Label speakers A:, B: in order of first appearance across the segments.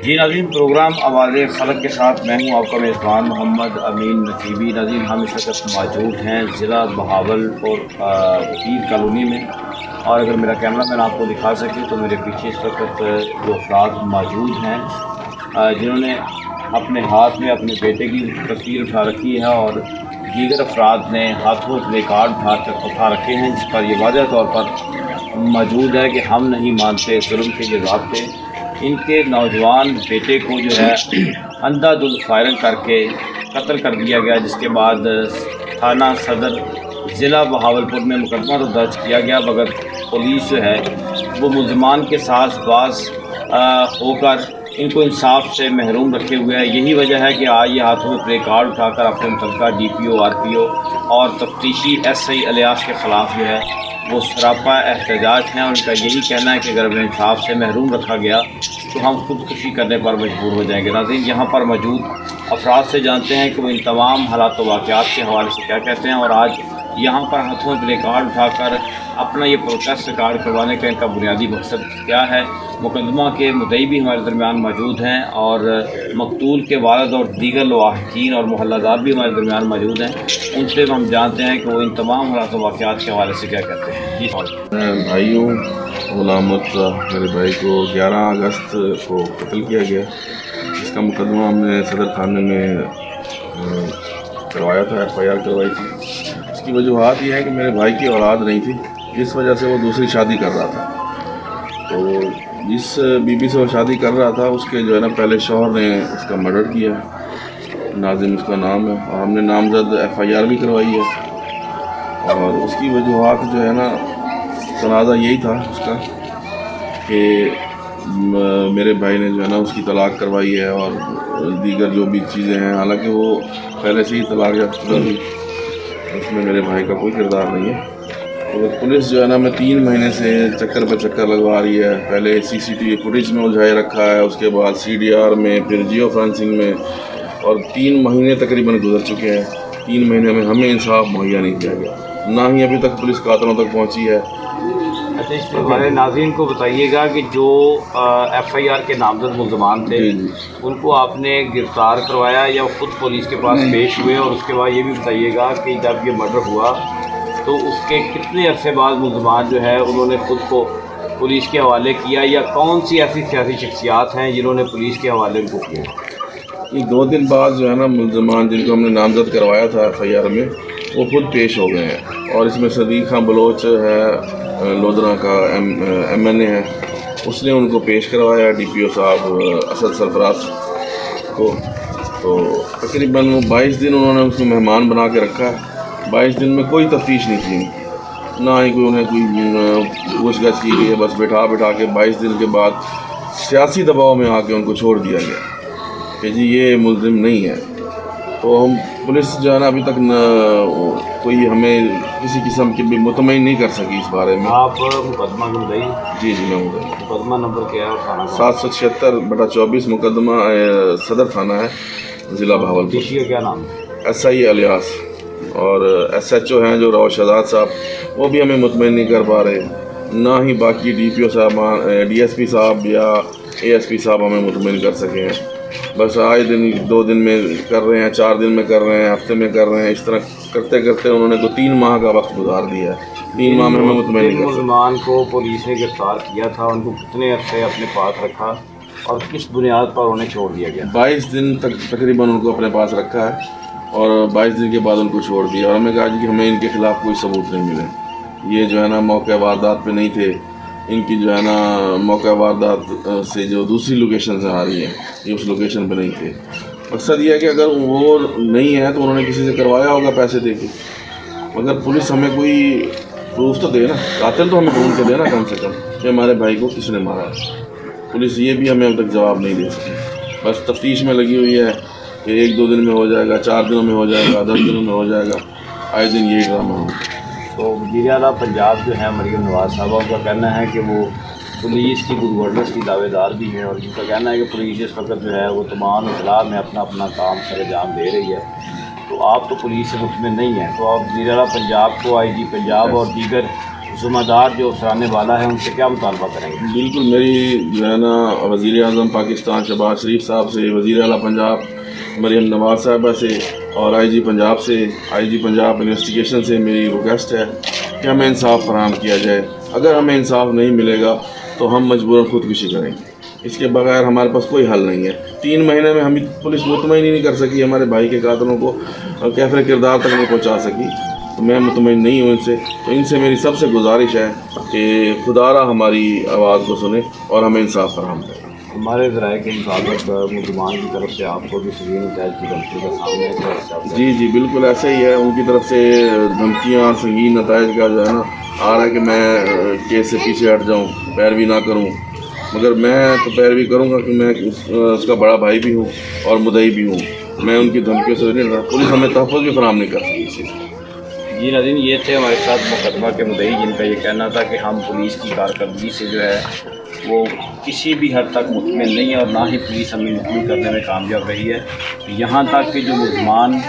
A: जी नाज़रीन, प्रोग्राम आवाज़ ख़लक़ के साथ मैं हूँ आपका मेज़बान मोहम्मद अमीन नकीबी। नाज़रीन, हम इस वक्त मौजूद हैं ज़िला बहावलपुर पीर कॉलोनी में, और अगर मेरा कैमरा मैन आपको दिखा सके तो मेरे पीछे इस वक्त जो अफराद मौजूद हैं जिन्होंने अपने हाथ में अपने बेटे की तस्वीर उठा रखी है और दीगर अफराद ने हाथों में प्ले कार्ड उठा रखे हैं, जिस पर यह वाज़ह तौर पर मौजूद है कि हम नहीं मानते जुल्म के ये ज़ाब्ते। इनके नौजवान बेटे को जो है अंधाधुंध फायरिंग करके कत्ल कर दिया गया, जिसके बाद थाना सदर ज़िला बहावलपुर में मुकदमा तो दर्ज किया गया, मगर पुलिस जो है वो मुल्ज़मान के साथ बाज़ होकर इनको इंसाफ से महरूम रखे हुए है। यही वजह है कि आज ये हाथों में प्ले कार्ड उठाकर अपने मुतल्लिका DPO RPO और तफ्तीशी SI इलियास के ख़िलाफ़ जो है वो सरापा एहतजाज हैं। उनका यही कहना है कि अगर हमें इंसाफ से महरूम रखा गया तो हम खुदकुशी करने पर मजबूर हो जाएंगे। नाज़रीन, यहाँ पर मौजूद अफराद से जानते हैं कि वो इन तमाम हालात व वाक़यात के हवाले से क्या कहते हैं, और आज यहाँ पर हाथों में प्ले कार्ड उठाकर अपना ये प्रोटेस्ट रिकॉर्ड करवाने का इनका बुनियादी मकसद क्या है। मुकदमा के मुद्दई भी हमारे दरमियान मौजूद हैं और मकतूल के वालिद और दीगर लवाहिकीन और मोहल्लादार भी हमारे दरमियान मौजूद हैं। उनसे हम जानते हैं कि वो इन तमाम हालात व वाक़यात के हवाले से क्या कहते हैं। जी
B: मैं भाइयों, गुलाम मेरे भाई को 11 अगस्त को कत्ल किया गया, जिसका मुकदमा हमने सदर थाने में करवाया था, FIR करवाई थी। इसकी वजूहत ये है कि मेरे भाई की औलाद नहीं थी, इस वजह से वो दूसरी शादी कर रहा था। तो जिस बीबी से वो शादी कर रहा था उसके जो है ना पहले शौहर ने उसका मर्डर किया, नाज़िम उसका नाम है, और हमने नामजद FIR भी करवाई है। और उसकी वजूहत जो है ना तनाज़ा यही था उसका कि मेरे भाई ने जो है ना उसकी तलाक करवाई है और दीगर जो भी चीज़ें हैं, हालांकि वो पहले से ही तलाक याफ्ता थी, उसमें मेरे भाई का कोई किरदार नहीं है। तो पुलिस जो है ना मैं 3 महीने से चक्कर पर चक्कर लगवा रही है। पहले CCTV फुटेज में उलझाए रखा है, उसके बाद CDR में, फिर जियो फ्रांसिंग में, और 3 महीने तकरीबन गुजर चुके हैं। 3 महीने में हमें इंसाफ मुहैया नहीं किया गया, ना ही अभी तक पुलिस कातलों तक पहुंची है।
A: अच्छा, इसमें हमारे नाज़रीन को बताइएगा कि जो FIR के नामजद मुल्ज़मान थे उनको आपने गिरफ़्तार करवाया या खुद पुलिस के पास पेश हुए, और उसके बाद ये भी बताइएगा कि जब ये मर्डर हुआ तो उसके कितने अरसे बाद मुल्ज़मान जो है उन्होंने खुद को पुलिस के हवाले किया, या कौन सी ऐसी सियासी शख्सियात हैं जिन्होंने पुलिस के हवाले उनको किया?
B: ये 2 दिन बाद जो है ना मुल्ज़मान जिनको हमने नामजद करवाया था FIR में वो खुद पेश हो गए हैं। और इसमें सदीक खां बलोच है, लोधरा का MNA है, उसने उनको पेश करवाया DPO साहब असद सरफराज को। तो तकरीबन 22 दिन उन्होंने उसको मेहमान बना के रखा है। 22 दिन में कोई तफ्तीश नहीं की, ना ही कोई उन्हें कोई पूछगछ की गई है। बस बैठा के 22 दिन के बाद सियासी दबाव में आके उनको छोड़ दिया गया कि जी ये मुल्ज़िम नहीं है। तो हम पुलिस जो है ना अभी तक कोई हमें किसी किस्म की भी मुतमईन नहीं कर सकी इस बारे में।
A: आप मुकदमा के मुद्दई? जी
B: मैं मुद्दई।
A: मुकदमा नंबर क्या है? थाना
B: 776/24 मुकदमा सदर थाना है, ज़िला बहावलपुर।
A: का क्या नाम है?
B: SI इलियास, और SHO हैं जो राव शहजाद साहब, वो भी हमें मुतमईन नहीं कर पा रहे, ना ही बाकी DPO साहब, DSP साहब या ASP साहब हमें मुतमईन कर सके हैं। बस आए दिन 2 दिन में कर रहे हैं, 4 दिन में कर रहे हैं, हफ्ते में कर रहे हैं, इस तरह करते करते उन्होंने तो 3 माह का वक्त गुजार दिया है। 3 माह में हमें मुतमईन नहीं कर सके।
A: मुल्ज़मान को पुलिस ने गिरफ्तार किया था, उनको कितने अरसे अपने पास रखा और किस बुनियाद पर उन्हें छोड़ दिया गया?
B: 22 दिन तक तकरीबन उनको अपने पास रखा है, और 22 दिन के बाद उनको छोड़ दिया। और हमें कहा कि हमें इनके ख़िलाफ़ कोई सबूत नहीं मिले, ये जो है ना मौके वारदात पे नहीं थे, इनकी जो है ना मौका वारदात से जो दूसरी लोकेशन से आ रही है ये उस लोकेशन पे नहीं थे। मकसद ये है कि अगर वो नहीं है तो उन्होंने किसी से करवाया होगा पैसे दे के, मगर पुलिस हमें कोई प्रूफ तो दे ना, कातिल तो हमें ढूंढ के दे ना कम से कम कि हमारे भाई को किसने मारा है। पुलिस ये भी हमें अब तक जवाब नहीं दे सकी, बस तफ्तीश में लगी हुई है कि 1-2 दिन में हो जाएगा, 4 दिनों में हो जाएगा, 10 दिनों में हो जाएगा, आए दिन यही ड्रामा होगा।
A: तो वज़ीर आला पंजाब जो है मरियम नवाज़ साहबा, उनका कहना है कि वो पुलिस की गुड गवर्नेंस की दावेदार भी हैं, और उनका कहना है कि पुलिस इस वक्त जो है वो तमाम अजला में अपना अपना काम सरअंजाम दे रही है। तो आप तो पुलिस से मुतमिन नहीं हैं, तो आप वज़ीर आला पंजाब को IG पंजाब और दीगर ज़िम्मेदार जो सराहने वाला है उनसे क्या मुतालबा करेंगे?
B: बिल्कुल, मेरी जो है ना वज़ीर आज़म पाकिस्तान शहबाज शरीफ साहब से, वज़ीर आला पंजाब मरियम नवाज़ साहबा से और IG पंजाब से, IG पंजाब इन्वेस्टिगेशन से मेरी रिक्वेस्ट है कि हमें इंसाफ फराहम किया जाए। अगर हमें इंसाफ नहीं मिलेगा तो हम मजबूरन खुदकुशी करेंगे। इसके बगैर हमारे पास कोई हल नहीं है। 3 महीने में हम पुलिस मुतमईन ही नहीं कर सकी, हमारे भाई के कातलों को कैफरे किरदार तक नहीं पहुँचा सकी, तो मैं मुतमईन नहीं हूँ इनसे। तो इनसे मेरी सबसे गुजारिश है कि खुदारा हमारी आवाज़ को सुने और हमें इंसाफ फराहम करें।
A: हमारे ज़राए के मुताबिक मुलजमान की तरफ से आपको भी संगीन नताइज की धमकी का सामना है?
B: जी बिल्कुल ऐसा ही है। उनकी तरफ से धमकियाँ संगीन नताइज का जो है ना आ रहा है कि मैं केस से पीछे हट जाऊँ, पैरवी ना करूँ, मगर मैं तो पैरवी करूँगा कि मैं उसका बड़ा भाई भी हूँ और मुदई भी हूँ। मैं उनकी धमकियों से नहीं रहा। पुलिस हमें तहफ़्फ़ुज़ भी फराहम नहीं कर सकती इस चीज़ को।
A: जी नाज़रीन, ये थे हमारे साथ मुकदमा के मुदई, जिनका ये कहना था कि हम पुलिस की कारकर्दगी से जो है वो किसी भी हद तक मुतमिन नहीं है और ना ही पुलिस हमें मुतमिन करने में कामयाब रही है। यहाँ तक कि जो मुलजमान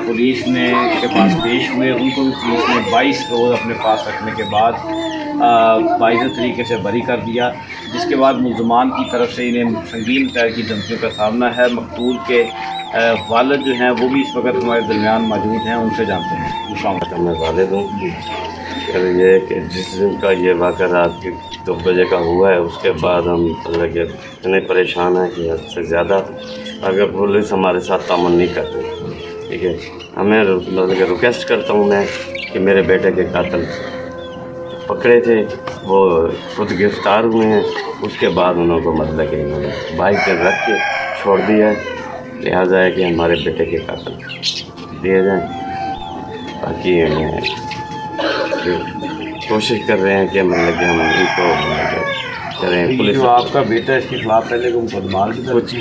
A: पुलिस ने के पास पेश हुए उनको भी पुलिस ने 22 रोज़ अपने पास रखने के बाद बाइज़ तरीके से बरी कर दिया, जिसके बाद मुलजमान की तरफ से इन्हें संगीन तरह की धमकियों का सामना है। मकतूल के वालिद जो हैं वो भी इस वक्त हमारे दरमियान मौजूद हैं, उनसे जानते हैं।
C: मैं वालिद हूँ। ये कि जिस दिन का ये वाक़ा रात के 2 बजे का हुआ है, उसके बाद हम लगे इतने परेशान हैं कि हद से ज़्यादा। अगर पुलिस हमारे साथ तामुन नहीं कर रही, ठीक है, हमें मतलब रिक्वेस्ट करता हूँ मैं कि मेरे बेटे के कातिल पकड़े थे वो खुद गिरफ़्तार हुए हैं, उसके बाद उनको मतलब कि इन्होंने बाइक पर रख के छोड़ दिया है। लिहाजा है कि हमारे बेटे के कातिल दिए जाएँ। बाकी कोशिश कर रहे हैं कि मतलब कि हम इनको करें। पुलिस
A: जो आपका बेटा है इसके खिलाफ पहले को मुकदमा
C: कुछ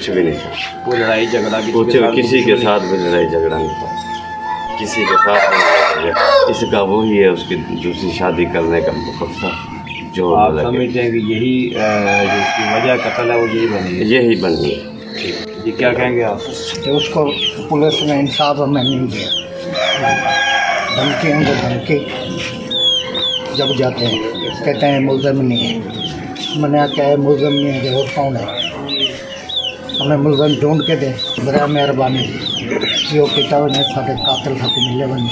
C: भी नहीं था।
A: कोई लड़ाई झगड़ा
C: किसी के साथ भी लड़ाई झगड़ा नहीं था, किसी के साथ भी नहीं था। इसका वो ही है उसकी दूसरी शादी करने का मकसद था। जो
A: आप समझते हैं कि यही जो उसकी वजह कत्ल है वो यही बनी है? जी क्या कहेंगे आप?
D: तो उसको पुलिस ने इंसाफ हमें नहीं दिया। धमकी उनको धमकी जब जाते हैं कहते हैं मुलज़िम नहीं है। मैंने क्या है मुलज़िम नहीं है कि और कौन है? हमें मुलज़िम ढूंढ के दें, बड़ा मेहरबानी। जो किताब ने सारे कातिल तक मिले बने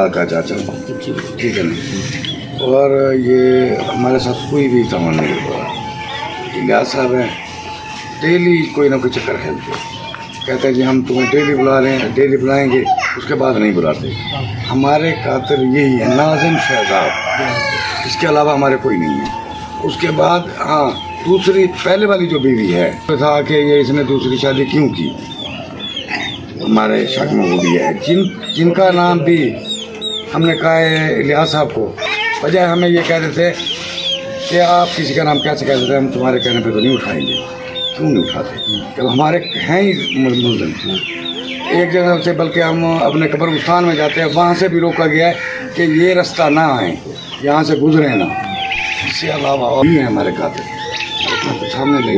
E: का चाचा, ठीक है ना। और ये हमारे साथ कोई भी काम नहीं हुआ। इलियास साहब हैं, डेली कोई ना कोई चक्कर खेलते, कहते हैं जी हम तुम्हें डेली बुला रहे हैं, डेली बुलाएंगे, उसके बाद नहीं बुलाते। हमारे कातिल यही है, नाज़िम शहजाद, इसके अलावा हमारे कोई नहीं है। उसके बाद हाँ, दूसरी पहले वाली जो बीवी है तो था कि ये इसने दूसरी शादी क्यों की, हमारे शक में वो भी है। जिनका नाम भी हमने कहा है इलियास साहब को, बजाय हमें ये कह देते कि आप किसी का नाम कैसे कह देते, हम तुम्हारे कहने पे तो नहीं उठाएंगे। क्यों नहीं उठाते? जब हमारे हैं ही मुल्ज़िम। एक जगह से बल्कि हम अपने कब्रिस्तान में जाते हैं, वहाँ से भी रोका गया है कि ये रास्ता ना आए, यहाँ से गुजरे ना। इससे अलावा और भी हैं हमारे कातिल, तो सामने नहीं।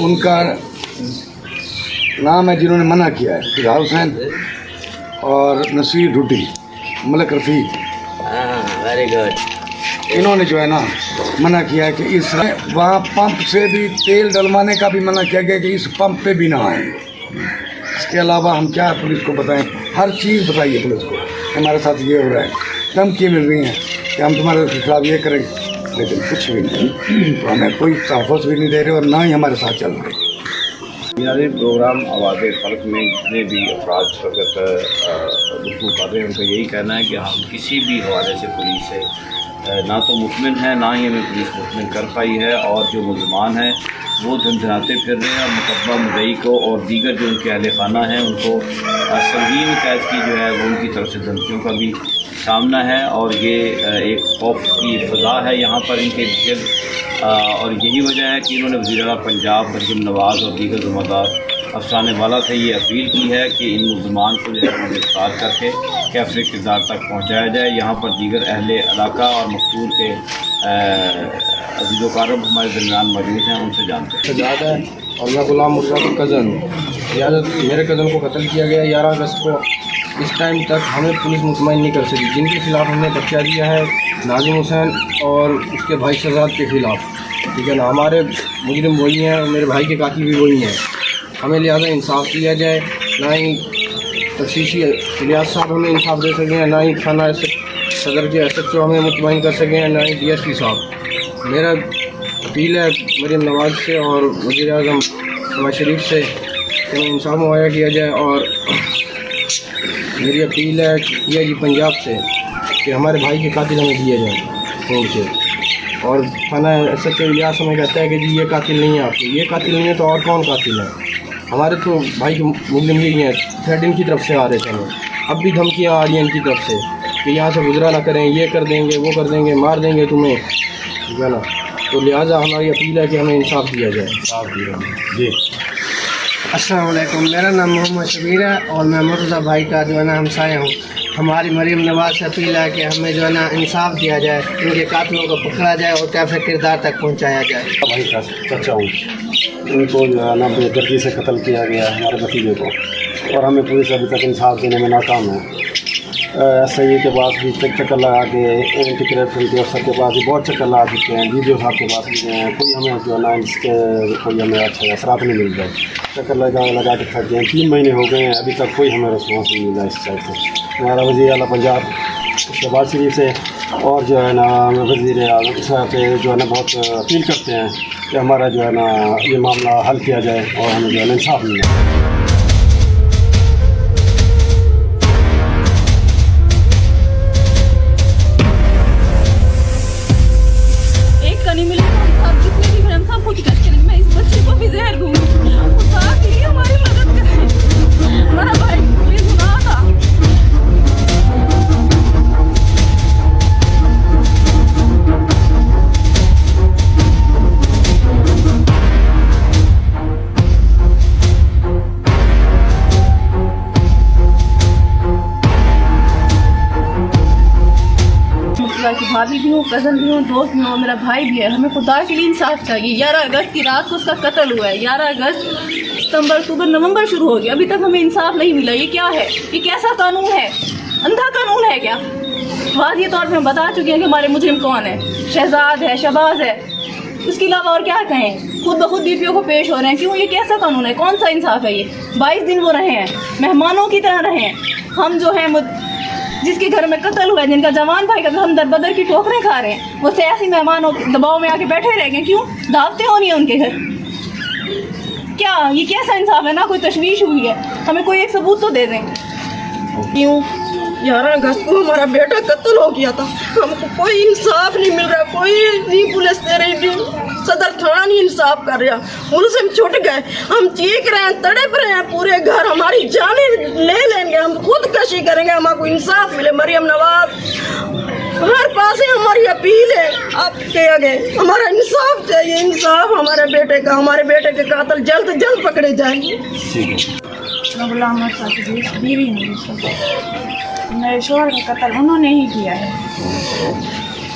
E: उनका नाम है जिन्होंने मना किया है, फिदा हुसैन और नसीर ढुड्डी, मलिक रफ़ीक।
C: Very good.
E: इन्होंने जो है ना मना किया कि इस वहाँ पंप से भी तेल डलवाने का भी मना किया गया कि इस पंप पे भी ना आए। इसके अलावा हम क्या पुलिस को बताएं? हर चीज़ बताइए पुलिस को, हमारे साथ ये हो रहा है, धमकी मिल रही हैं कि हम तुम्हारे खिलाफ ये करेंगे, लेकिन कुछ भी नहीं। तो हमें कोई तहफ़्फ़ुज़ भी नहीं दे रहे और ना ही हमारे साथ चल रहे।
A: मेरे प्रोग्राम आवाज़ फ़र्क में जितने भी अफराद इस वक्त गुफ्तगू कर रहे हैं, उनका यही कहना है कि हम किसी भी हवाले से पुलिस से ना तो मुतमिन है, ना ही हमें पुलिस मुतमिन कर पाई है। और जो मुलजमान हैं वो झंझनाते फिर रहे हैं और मुकदमा मुदई को और दीगर जो उनके अहल खाना हैं उनको संगीन कैद की जो है वो उनकी तरफ से धमकियों का भी सामना है। और ये एक खौफ की फ़ज़ा है यहाँ पर इनके गिर्द, और यही वजह है कि इन्होंने वज़ीर आला पंजाब मरियम नवाज़ और दीगर ज़िम्मेदार अफसाने वाला से ये अपील की है कि इन मुलजमान को जो है गिरफ्तार करके कैफे किरदार तक पहुँचाया जाए। यहाँ पर दीगर अहले इलाका और मकतूल के अज़ीज़-ओ-क़ारब हमारे दरमियान मौजूद हैं, उनसे जानते हैं।
F: सजाद है और मैं गुलाम मुर्जा का कज़न हूँ। यार मेरे कज़न को कत्ल किया गया 11 अगस्त को। इस टाइम तक हमें पुलिस मुतमईन नहीं कर सकी। जिनके खिलाफ़ हमने पर्चा दिया है नाज़िम हुसैन और उसके भाई शहजाद के ख़िलाफ़, ठीक है ना। हमारे मुजरिम वही हैं और मेरे भाई के कातिल भी वही हैं। हमें लिहाजा इंसाफ दिया जाए। ना ही तफ्तीशी इलियास साहब हमें इंसाफ दे सकें, ना ही थाना सदर के SHO हमें मुतमईन कर सकें, ना ही DSP साहब। मेरा अपील है मरीम नवाज़ से और वज़ीर-ए-आज़म नवाज़ शरीफ से कि हमें इंसाफ मुहैया किया जाए। और मेरी अपील है DIG पंजाब से कि हमारे भाई के कातिल हमें दिए जाएँ ढूंढ के। और थाना SHO इलियास हमें कहता है कि जी ये कातिल नहीं है आपके, ये कातिल नहीं है तो और कौन कातिल है? हमारे तो भाई के मुस्लिम यही हैं। थ्रेड इनकी तरफ से आ रहे थे हमें, अब भी धमकियाँ आ रही हैं इनकी तरफ से कि यहाँ से गुजरा ना करें, ये कर देंगे, वो कर देंगे, मार देंगे तुम्हें, ठीक है ना। तो लिहाजा हमारी अपील है कि हमें इंसाफ दिया जाए। इंसाफ दिया जी।
G: अस्सलाम वालेकुम, मेरा नाम मोहम्मद शबीर है और मैं मुर्तज़ा भाई का जो है ना हमसाया हूँ। हमारी मरीम नवाज़ से अपील है कि हमें जो है ना इंसाफ दिया जाए, इनके कातिलों को पकड़ा जाए और कैफे किरदार तक पहुँचाया जाए।
H: भाई का चाचा हूँ, इनको जो है ना बेदर्दी से कत्ल किया गया हमारे भतीजे को, और हमें पुलिस अभी तक इंसाफ देने में नाकाम है। SIA के पास भी चक्कर लगा के, एंटी करप्शन के अफसर के पास भी बहुत चक्कर लगा चुके हैं, DGO साहब के पास भी गए हैं, कोई हमें जो है ना इसके कोई हमें अच्छा असरात नहीं मिल रहा। चक्कर लगा के थक गए हैं, 3 महीने हो गए हैं, अभी तक कोई हमें रिस्पॉन्स नहीं मिला इस साइड से। हमारा वज़ीर आला पंजाब शहबाज शरीफ से और जो है ना वज़ीर-ए-आज़म साहब से जो है ना बहुत अपील करते हैं कि हमारा जो है ना ये मामला हल किया जाए और हमें जो है ना इंसाफ मिले।
I: नहीं मिले तो हम सब जितने भी हम सब कुछ करेंगे। मैं इस बच्चे को भी जहर दूंगी, साथ ही हमारी मदद करें। हमारा भाई बेगुनाह था। की भाभी भी हूँ, कज़न भी हूँ, दोस्त भी हूँ, मेरा भाई भी है। हमें खुदा के लिए इंसाफ चाहिए। 11 अगस्त की रात को उसका कत्ल हुआ है। 11 अगस्त, सितंबर, अक्टूबर, नवंबर शुरू हो गया, अभी तक हमें इंसाफ नहीं मिला। ये क्या है? ये कैसा कानून है? अंधा कानून है क्या? वाज़ेह तौर पे हम बता चुके हैं कि हमारे मुजरिम कौन है। शहजाद है, शहबाज है, उसके अलावा और क्या कहें? खुद ब खुद DPO को पेश हो रहे हैं। क्यों? ये कैसा कानून है? कौन सा इंसाफ है ये? 22 दिन वो रहे हैं, मेहमानों की तरह रहे हैं। हम जो हैं जिसके घर में कत्ल हुआ है, जिनका जवान भाई का हम दर बदर की ठोकरें खा रहे हैं, वो सियासी मेहमानों के दबाव में आके बैठे रह गए। क्यों? दावतें होनी है उनके घर। क्या ये कैसा इंसाफ है? ना कोई तशवीश हुई है, हमें कोई एक सबूत तो दे दें।
J: क्यों 11 अगस्त को हमारा बेटा कत्ल हो गया था, हमको कोई इंसाफ नहीं मिल रहा, कोई नहीं पुलिस दे रही थी, सदर थाना नहीं इंसाफ कर रहा, पुलिस हम छुट गए, हम चीख रहे हैं, तड़प रहे हैं, पूरे घर हमारी जानें ले लेंगे, हम खुदकशी करेंगे, हमको इंसाफ मिले। मरीम नवाज हर पास हमारी अपील है आपके आगे, हमारा इंसाफ चाहिए, इंसाफ हमारे बेटे का, हमारे बेटे के कातिल जल्द से जल्द पकड़े जाएंगे।
I: गुलाम बीवी मेरे शोहर का कत्ल उन्होंने ही किया है।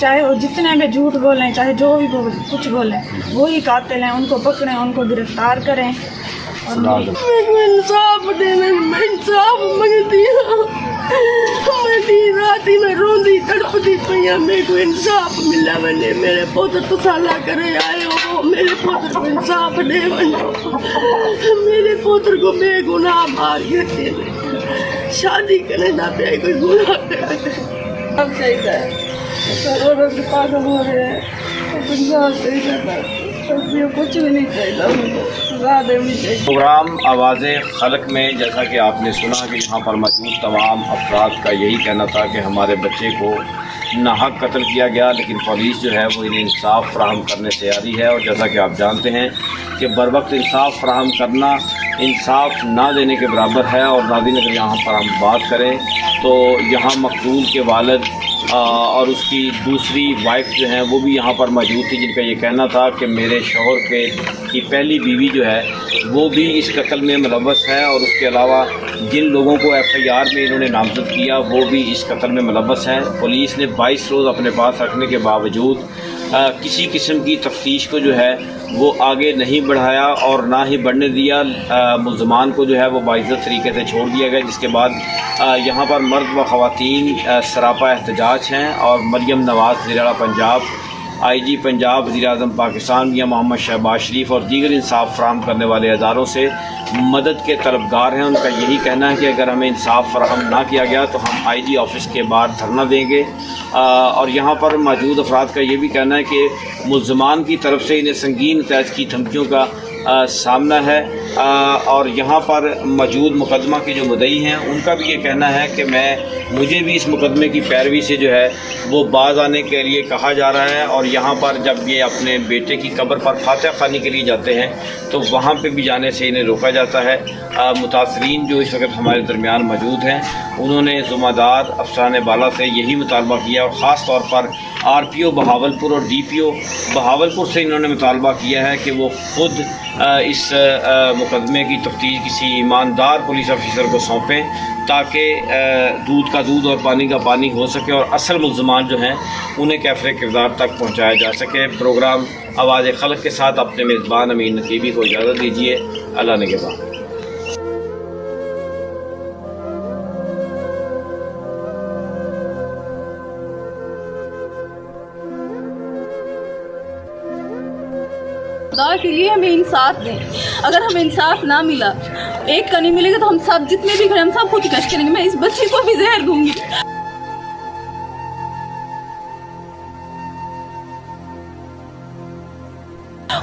I: चाहे वो जितने भी झूठ बोलें, चाहे जो भी कुछ बोलें, वो ही कातिल हैं। उनको पकड़ें, उनको गिरफ्तार करें और
J: इंसाफ देने में इंसाफ मांगती हूँ। मैं दिन रात में रोंदी तड़पती पई, मेरे को इंसाफ मिला। मैंने मेरे पुत्र तो साला करे आए हो, मेरे पुत्र को इंसाफ दे बनो। मेरे पुत्र को बेगुनाह मार के शादी करने ना पे कोई गुनाह अब चाहिए करोड़ों के पागल हो रहे हैं, कुछ भी नहीं चाहिए, सजा देनी चाहिए।
A: प्रोग्राम आवाज़े खल्क में जैसा कि आपने सुना कि यहाँ पर मौजूद तमाम अफराद का यही कहना था कि हमारे बच्चे को नाहक कत्ल किया गया, लेकिन पुलिस जो है वो इन्हें इंसाफ फ्राहम करने से आ रही है। और जैसा कि आप जानते हैं कि बर वक्त इंसाफ फ्राहम करना इंसाफ ना देने के बराबर है। और नाज़रीन, अगर यहाँ पर हम बात करें तो यहाँ मकतूल के वालिद और उसकी दूसरी वाइफ जो है वो भी यहाँ पर मौजूद थी, जिनका ये कहना था कि मेरे शौहर की पहली बीवी जो है वो भी इस कत्ल में मुलव्वस है, और उसके अलावा जिन लोगों को FIR में इन्होंने नामजद किया वो भी इस कत्ल में मुलव्वस हैं। पुलिस ने 22 रोज़ अपने पास रखने के बावजूद किसी किस्म की तफ्तीश को जो है वो आगे नहीं बढ़ाया और ना ही बढ़ने दिया। मुल्ज़मान को जो है वो बाइज़्ज़त तरीके से छोड़ दिया गया, जिसके बाद यहाँ पर मर्द व ख़वातीन सरापा एहतजाज हैं और मरियम नवाज़ वज़ीर-ए-आला पंजाब, IG पंजाब, वज़ीर-ए-आज़म पाकिस्तान मियां मोहम्मद शहबाज शरीफ और दीगर इंसाफ फराहम करने वाले अदारों से मदद के तलबगार हैं। उनका यही कहना है कि अगर हमें इंसाफ फराहम ना किया गया तो हम IG ऑफिस के बाहर धरना देंगे। और यहाँ पर मौजूद अफराद का ये भी कहना है कि मुल्ज़मान की तरफ से इन्हें संगीन तहत की धमकियों का सामना है। और यहाँ पर मौजूद मुकदमा के जो मुद्दई हैं उनका भी ये कहना है कि मुझे भी इस मुकदमे की पैरवी से जो है वो बाज आने के लिए कहा जा रहा है, और यहाँ पर जब ये अपने बेटे की कब्र पर फातिहा ख़्वानी के लिए जाते हैं तो वहाँ पे भी जाने से इन्हें रोका जाता है। मुतासरीन जो इस वक्त हमारे दरमियान मौजूद हैं उन्होंने ज़ुम्मेदार अफसरान बाला से यही मुतालबा किया, और ख़ास तौर पर RPO बहावलपुर और DPO बहावलपुर से इन्होंने मुतालबा किया है कि वो ख़ुद इस मुकदमे की तफ्तीश किसी ईमानदार पुलिस ऑफिसर को सौंपें, ताकि दूध का दूध और पानी का पानी हो सके और असल मुल्ज़मान जो हैं उन्हें कैफ़े किरदार तक पहुँचाया जा सके। प्रोग्राम आवाज़ खल्क़ के साथ अपने मेज़बान अमीन नकीबी को इजाज़त दीजिए। अल्लाह निगहबान।
I: खुदा के लिए हमें इंसाफ दें। अगर हमें इंसाफ ना मिला, एक का नहीं मिलेगा तो हम सब जितने भी खड़े हम सब खुद कश करेंगे। मैं इस बच्ची को भी जहर दूंगी।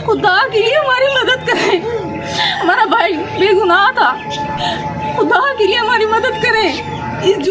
I: खुदा के लिए हमारी मदद करें। हमारा भाई बेगुनाह था, खुदा के लिए हमारी मदद करें। इस